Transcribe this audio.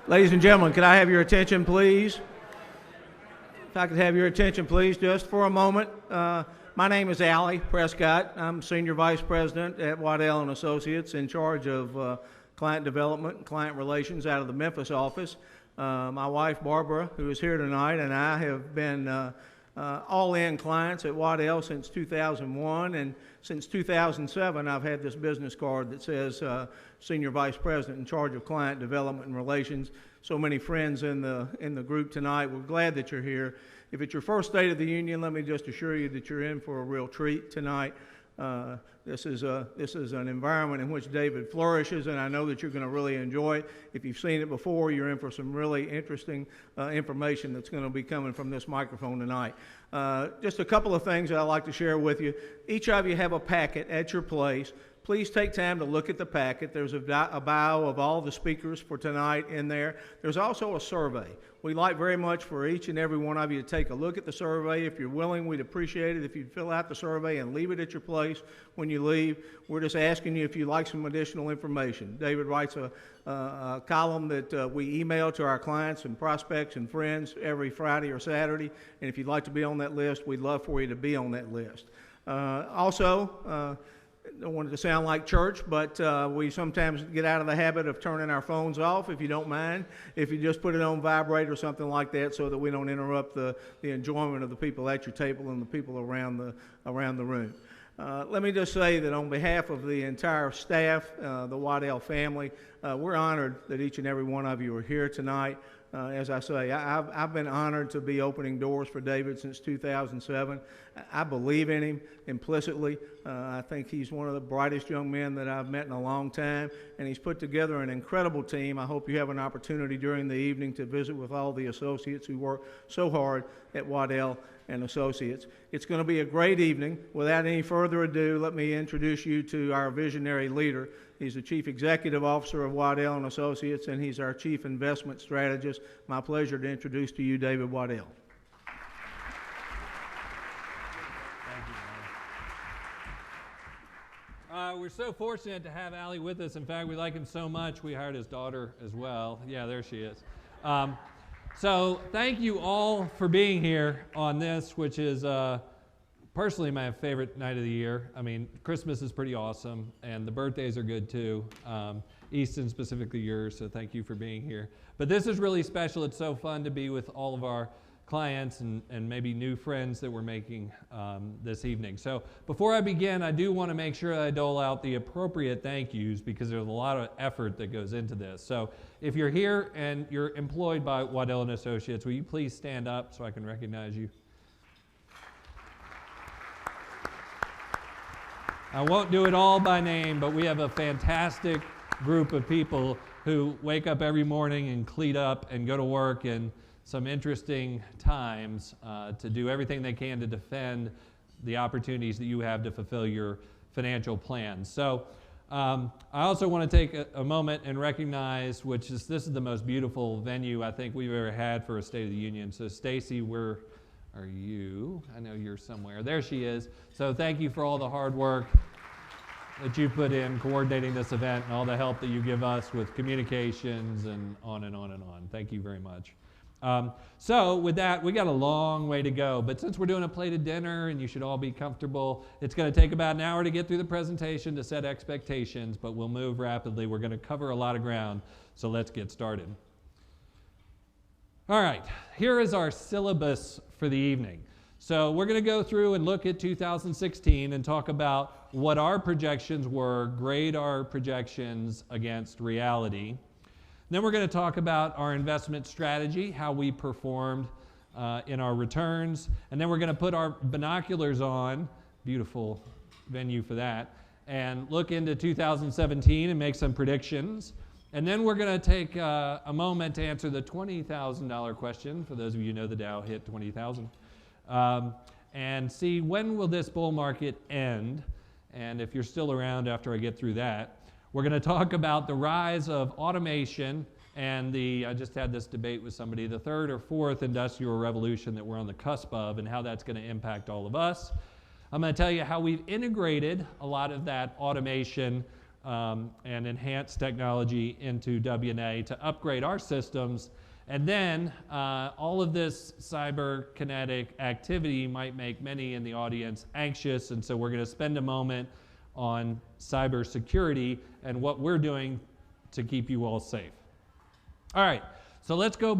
Ladies and gentlemen, could I have your attention, please? If I could have your attention, please, just for a moment. My name is Allie Prescott. I'm Senior Vice President at Waddell & Associates in charge of client development and client relations out of the Memphis office. My wife, Barbara, who is here tonight, and I have been all-in clients at Waddell since 2001, and since 2007 I've had this business card that says Senior Vice President in charge of client development and relations. So many friends in the group tonight. We're glad that you're here. If it's your first State of the Union, let me just assure you that you're in for a real treat tonight. This is an environment in which David flourishes, and I know that you're going to really enjoy it. If you've seen it before, you're in for some really interesting information that's going to be coming from this microphone tonight. Just a couple of things that I'd like to share with you. Each of you have a packet at your place. Please take time to look at the packet. There's a bio of all the speakers for tonight in there. There's also a survey. We'd like very much for each and every one of you to take a look at the survey. If you're willing, we'd appreciate it if you'd fill out the survey and leave it at your place when you leave. We're just asking you if you'd like some additional information. David writes a column that we email to our clients and prospects and friends every Friday or Saturday, and if you'd like to be on that list, we'd love for you to be on that list. I don't want it to sound like church, but we sometimes get out of the habit of turning our phones off, if you don't mind. If you just put it on vibrate or something like that so that we don't interrupt the enjoyment of the people at your table and the people around the room. Let me just say that on behalf of the entire staff, the Waddell family, we're honored that each and every one of you are here tonight. As I say, I've been honored to be opening doors for David since 2007. I believe in him implicitly. I think he's one of the brightest young men that I've met in a long time, and he's put together an incredible team. I hope you have an opportunity during the evening to visit with all the associates who work so hard at Waddell & Associates. It's going to be a great evening. Without any further ado, let me introduce you to our visionary leader. He's the Chief Executive Officer of Waddell & Associates, and he's our Chief Investment Strategist. My pleasure to introduce to you David Waddell. Thank you. We're so fortunate to have Allie with us. In fact, we like him so much, we hired his daughter as well. Yeah, there she is. So thank you all for being here on this, which is personally my favorite night of the year. I mean, Christmas is pretty awesome, and the birthdays are good too. Easton, specifically yours, so thank you for being here. But this is really special. It's so fun to be with all of our clients and maybe new friends that we're making this evening. So before I begin, I do want to make sure that I dole out the appropriate thank yous because there's a lot of effort that goes into this. So if you're here and you're employed by Waddell & Associates, will you please stand up so I can recognize you? I won't do it all by name, but we have a fantastic group of people who wake up every morning and cleat up and go to work in some interesting times to do everything they can to defend the opportunities that you have to fulfill your financial plans. So I also want to take a moment and recognize, this is the most beautiful venue I think we've ever had for a State of the Union. So Stacy, where are you? I know you're somewhere. There she is. So thank you for all the hard work that you put in coordinating this event and all the help that you give us with communications and on and on and on. Thank you very much. So with that, we got a long way to go, but since we're doing a plated dinner and you should all be comfortable, it's going to take about an hour to get through the presentation to set expectations, but we'll move rapidly. We're going to cover a lot of ground, so let's get started. All right, here is our syllabus for the evening. So we're going to go through and look at 2016 and talk about what our projections were, grade our projections against reality. Then we're going to talk about our investment strategy, how we performed in our returns. And then we're going to put our binoculars on, beautiful venue for that, and look into 2017 and make some predictions. And then we're going to take a moment to answer the $20,000 question, for those of you who know the Dow hit 20,000, and see when will this bull market end. And if you're still around after I get through that, we're going to talk about the rise of automation and I just had this debate with somebody, the third or fourth industrial revolution that we're on the cusp of and how that's going to impact all of us. I'm going to tell you how we've integrated a lot of that automation and enhance technology into W&A to upgrade our systems. And then all of this cyberkinetic activity might make many in the audience anxious, and so we're going to spend a moment on cybersecurity and what we're doing to keep you all safe. All right, so let's go